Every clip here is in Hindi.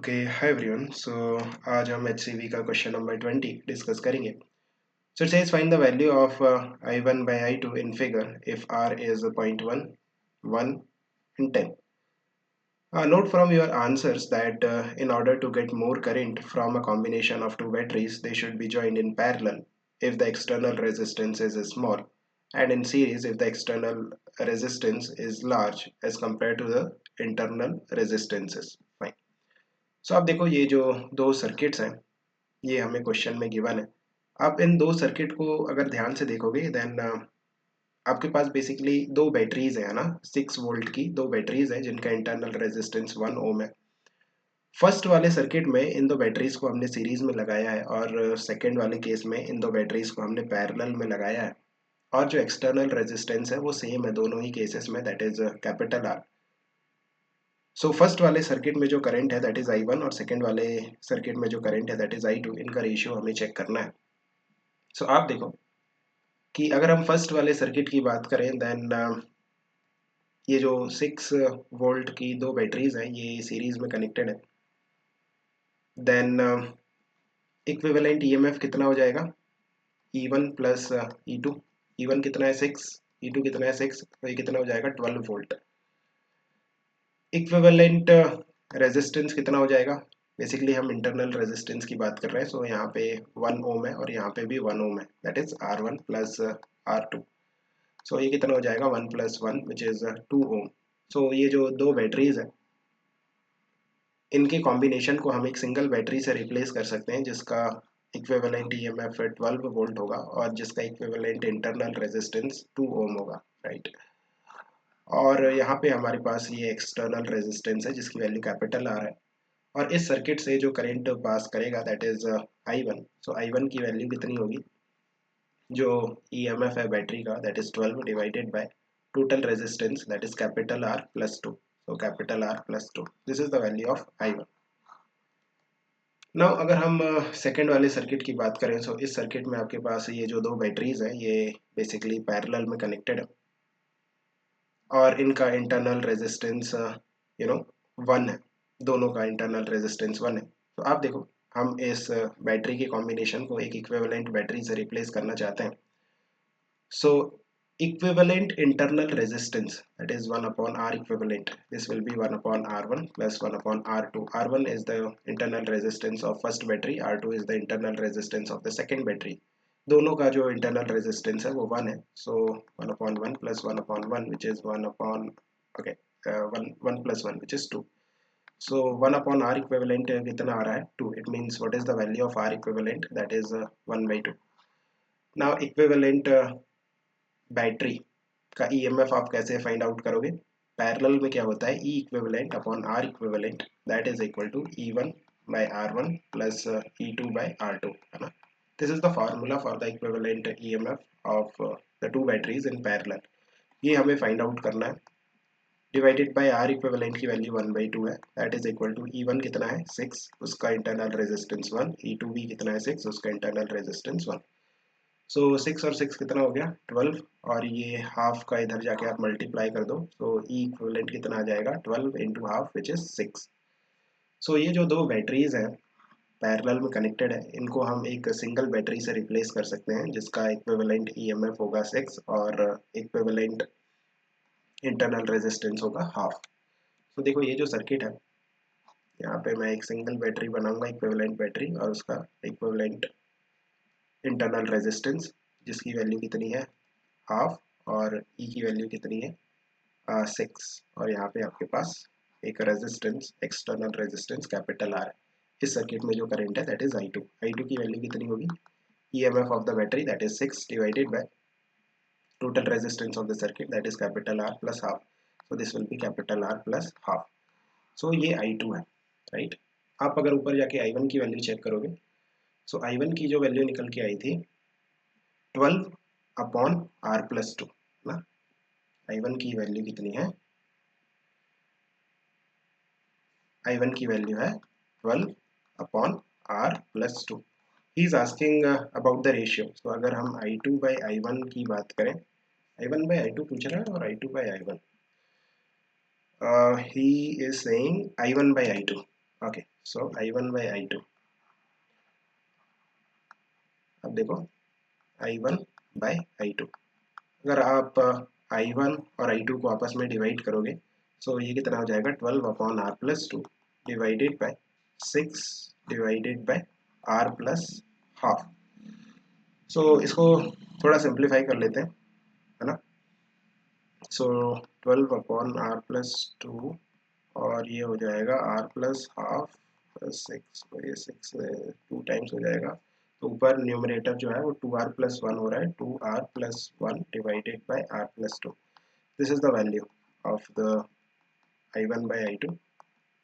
Okay hi everyone. आज हम HCV का क्वेश्चन नंबर 20 डिस्कस करेंगे। So it says find the value of I1 by I2 in figure if R is 0.1, 1 and 10. Note from your answers that in order to get more current from a combination of two batteries, they should be joined in parallel if the external resistance is small, and in series if the external resistance is large as compared to the internal resistances. Fine. सो आप देखो ये जो दो सर्किट्स हैं ये हमें क्वेश्चन में गिवन है। आप इन दो सर्किट को अगर ध्यान से देखोगे देन आपके पास बेसिकली दो बैटरीज है ना, 6 वोल्ट की दो बैटरीज हैं जिनका इंटरनल रेजिस्टेंस 1 ओम है। फर्स्ट वाले सर्किट में इन दो बैटरीज को हमने सीरीज में लगाया है और सेकेंड वाले केस में इन दो बैटरीज को हमने पैरेलल में लगाया है, और जो एक्सटर्नल रेजिस्टेंस है वो सेम है दोनों ही केसेस में, that is capital are. So first वाले सर्किट में जो करंट है दैट इज I1 और सेकंड वाले सर्किट में जो करंट है दैट इज I2, इनका रेशियो हमें चेक करना है। सो आप देखो कि अगर हम फर्स्ट वाले सर्किट की बात करें देन ये जो 6 वोल्ट की दो बैटरीज हैं ये सीरीज में कनेक्टेड है। देन इक्विवेलेंट ईएमएफ कितना हो जाएगा, E1 प्लस E2। E1 कितना है 6, E2 कितना है 6, तो ये कितना हो जाएगा 12 वोल्ट। इक्विवेलेंट रेजिस्टेंस कितना हो जाएगा, बेसिकली हम इंटरनल रेजिस्टेंस की बात कर रहे हैं। सो यहाँ पे 1 ओम है और यहाँ पे भी 1 ओम है, that is R1 plus R2। सो ये कितना हो जाएगा 1 प्लस 1 विच इज 2 ओम। सो ये जो दो बैटरीज है इनके कॉम्बिनेशन को हम एक सिंगल बैटरी से रिप्लेस कर सकते हैं जिसका इक्विवेलेंट ईएमएफ 12 वोल्ट होगा और जिसका इक्विवेलेंट इंटरनल रेजिस्टेंस 2 ओम होगा, राइट। और यहाँ पे हमारे पास ये एक्सटर्नल रेजिस्टेंस है जिसकी वैल्यू कैपिटल आर है, और इस सर्किट से जो करंट पास करेगा that is I1। So I1 की वैल्यू कितनी होगी, जो EMF है बैटरी का that is 12 divided by total resistance that is capital R plus 2। So capital R plus 2, this is the value of I1। Now अगर हम सेकेंड वाले सर्किट की बात करें, सो इस सर्किट में आपके पास ये जो दो बैटरीज हैं ये बेसिकली पैरेलल में कनेक्टेड है और इनका इंटरनल रेजिस्टेंस 1 है, दोनों का इंटरनल रेजिस्टेंस 1 है। तो आप देखो हम इस बैटरी के कॉम्बिनेशन को एक इक्विवेलेंट बैटरी से रिप्लेस करना चाहते हैं। सो equivalent internal resistance that is 1 upon R equivalent, this will be 1 upon R1 plus 1 upon R2. R1 is the internal resistance of first battery, R2 is the internal resistance of the second battery। दोनों का जो internal resistance है वो 1 है। so 1 upon 1 plus 1 upon 1 which is 1 upon, okay, 1 plus 1 which is 2। so 1 upon R equivalent कितना आ रहा है 2, it means what is the value of R equivalent, that is 1 by 2। now equivalent battery का ईएमएफ आप कैसे फाइंड आउट करोगे, पैरेलल में क्या होता है E equivalent upon R equivalent that is equal to E1 by R1 plus E2 by R2, है ना। This is the formula for the equivalent EMF of the two batteries in parallel. ये हमें फाइंड आउट करना है। डिवाइडेड बाय R इक्विवेलेंट की वैल्यू 1 by 2 है, that is equal to E1 कितना है 6, उसका इंटरनल रेजिस्टेंस 1, E2 भी कितना है 6, उसका इंटरनल रेजिस्टेंस 1। सो 6 और 6 कितना हो गया 12, और ये हाफ का इधर जाके आप मल्टीप्लाई कर दो। सो ई इक्विवेलेंट कितना आ जाएगा 12 इंटू हाफ विच इज 6। सो ये जो दो बैटरीज हैं पैरेलल में कनेक्टेड है इनको हम एक सिंगल बैटरी से रिप्लेस कर सकते हैं जिसका इक्विवेलेंट ईएमएफ होगा 6 और इक्विवेलेंट इंटरनल रेजिस्टेंस होगा हाफ। तो देखो ये जो सर्किट है यहाँ पे मैं एक सिंगल बैटरी बनाऊंगा इक्विवेलेंट बैटरी और उसका इक्विवेलेंट इंटरनल रेजिस्टेंस जिसकी वैल्यू कितनी है हाफ, और ई की वैल्यू कितनी है 6, और यहाँ पे आपके पास एक resistance external resistance capital R है। इस सर्किट में जो करंट है दैट इज I2 की वैल्यू कितनी होगी, EMF of the battery that is 6 divided by total resistance of the circuit that is capital R plus half. So this will be capital R plus half. So ये I2 है, राइट। आप अगर ऊपर जाके I1 की वैल्यू चेक करोगे, सो I1 की जो वैल्यू निकल के आई थी 12 अपॉन R प्लस 2 ना। I1 की वैल्यू कितनी है, I1 की वैल्यू है 12 upon R plus 2। He is asking about the ratio. तो अगर हम I2 बाई I1 की बात करें, I1 बाई I2 पूछ रहा है और I2 by I1, he is saying I1 by I2। Okay, so I1 by I2, अब देखो I1 by I2, अगर आप I1 और I2 को आपस में डिवाइड करोगे सो ये कितना हो जाएगा 12/R+2 divided by 6 divided by R plus half. So इसको थोड़ा सिंप्लीफाई कर लेते हैं, है ना। सो 12/R+2 और ये हो जाएगा R प्लस हाफ प्लस 6, ये 6 टू टाइम्स हो जाएगा, तो ऊपर न्यूमरेटर जो है वो 2R+1 हो रहा है, 2R+1 divided by R+2। This is the value of the I1 by I2।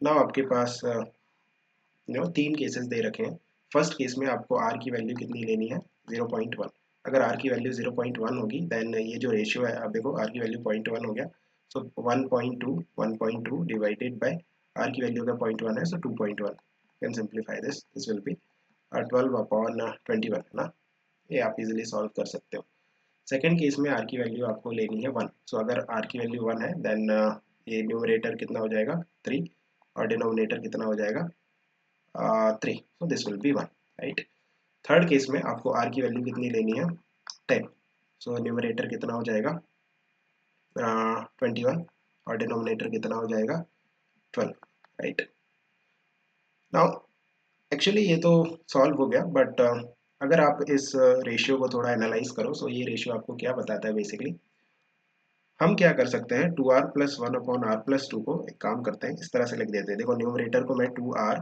Now आपके पास तीन केसेस दे रखे हैं। फर्स्ट केस में आपको R की वैल्यू कितनी लेनी है 0.1। अगर R की वैल्यू 0.1 होगी देन ये जो रेशियो है, आप देखो R की वैल्यू 0.1 हो गया, सो 1.2 डिवाइडेड बाय R की वैल्यू अगर 0.1 है सो 2.1, can simplify this will B 12/21, है ना। ये आप इजीली सॉल्व कर सकते हो। सेकेंड केस में R की वैल्यू आपको लेनी है 1। सो अगर R की वैल्यू 1 है देन ये न्यूमरेटर कितना हो जाएगा 3 और डिनोमिनेटर कितना हो जाएगा 3, so this will be 1, right। Third case में आपको R की वैल्यू कितनी लेनी है 10, so न्यूमरेटर कितना हो जाएगा 21 और डिनोमिनेटर कितना हो जाएगा 12, राइट। नाउ एक्चुअली ये तो सॉल्व हो गया, बट अगर आप इस रेशियो को थोड़ा एनालाइज करो, सो ये रेशियो आपको क्या बताता है बेसिकली। हम क्या कर सकते हैं 2R+1/R+2 को एक काम करते हैं इस तरह से लिख देते हैं। देखो न्यूमरेटर को मैं 2R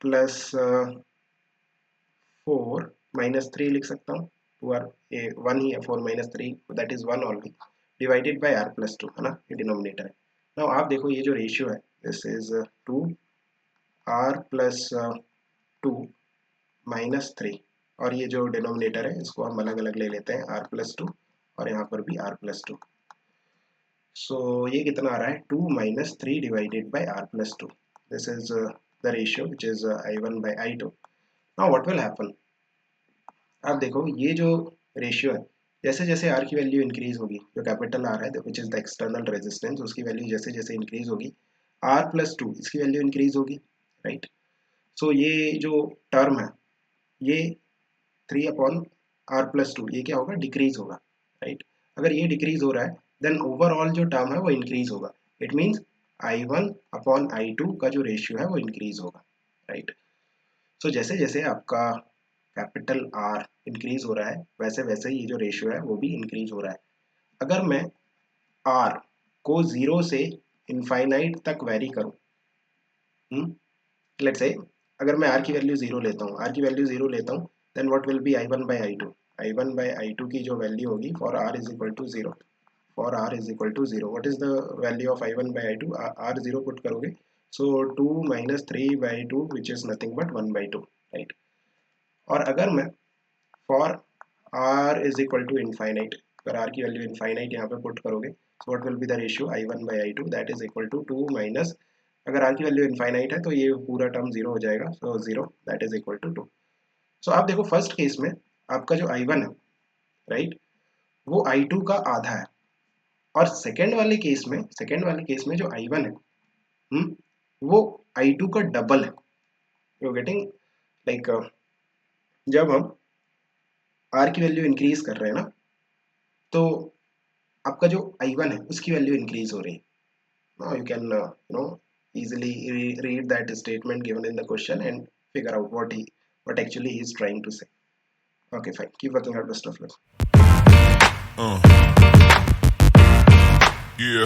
प्लस 4 माइनस 3 लिख सकता हूँ। 2R, ये 1 ही है, 4 minus 3 that is 1 only, divided by R+2, है ना, ये डिनोमिनेटर है। नाउ आप देखो ये जो रेशियो है दिस इज 2R+2 माइनस 3, और ये जो डिनोमिनेटर है इसको हम अलग अलग ले लेते हैं R+2 और यहाँ पर भी R+2। सो ये कितना आ रहा है 2 minus 3 divided by R+2। This is the ratio which is I1 by I2। Now what will happen, आप देखो ये जो रेशियो है जैसे जैसे R की वैल्यू इंक्रीज होगी, जो कैपिटल R है which is the external resistance, उसकी वैल्यू जैसे जैसे इंक्रीज होगी R+2 इसकी वैल्यू इंक्रीज होगी, राइट। सो ये जो टर्म है ये 3/R+2 ये क्या होगा डिक्रीज होगा, राइट। अगर ये डिक्रीज हो रहा है देन ओवरऑल जो टर्म है वो इंक्रीज होगा। इट मीन्स I1/I2 का जो रेशियो है वो इंक्रीज होगा, राइट। सो जैसे जैसे आपका कैपिटल R इंक्रीज हो रहा है वैसे वैसे ये जो रेशियो है वो भी इंक्रीज हो रहा है। अगर मैं R को 0 से इनफाइनाइट तक वेरी करूं, लेट्स से अगर मैं R की वैल्यू 0 लेता हूँ, R की वैल्यू 0 लेता हूँ, then what will be I1 by I2। I1 by I2 की जो वैल्यू होगी for R is equal to 0, for R is equal to 0, what is the value of I1 by I2, R 0 put करोगे so 2 minus 3/2 which is nothing but 1/2, right. और अगर मैं for R is equal to infinite, अगर R की वैल्यू इनफाइनाइट यहाँ पे पुट करोगे so what will be the ratio I1 by I2 that is equal to 2 minus, अगर R की वैल्यू इनफाइनाइट है तो ये पूरा टर्म 0 हो जाएगा, सो 0 दैट इज इक्वल टू 2। सो आप देखो फर्स्ट केस में आपका जो I1 है, राइट, वो I2 का आधा है, और सेकेंड वाले केस में जो I1 है वो I2 का डबल है। यू गेटिंग, लाइक जब हम R की वैल्यू इंक्रीज कर रहे हैं ना तो आपका जो I1 है उसकी वैल्यू इंक्रीज हो रही है। Now you can easily read that statement given in the question and figure out what actually he is trying to say. Okay, fine. Keep working out. Best of luck. Yeah.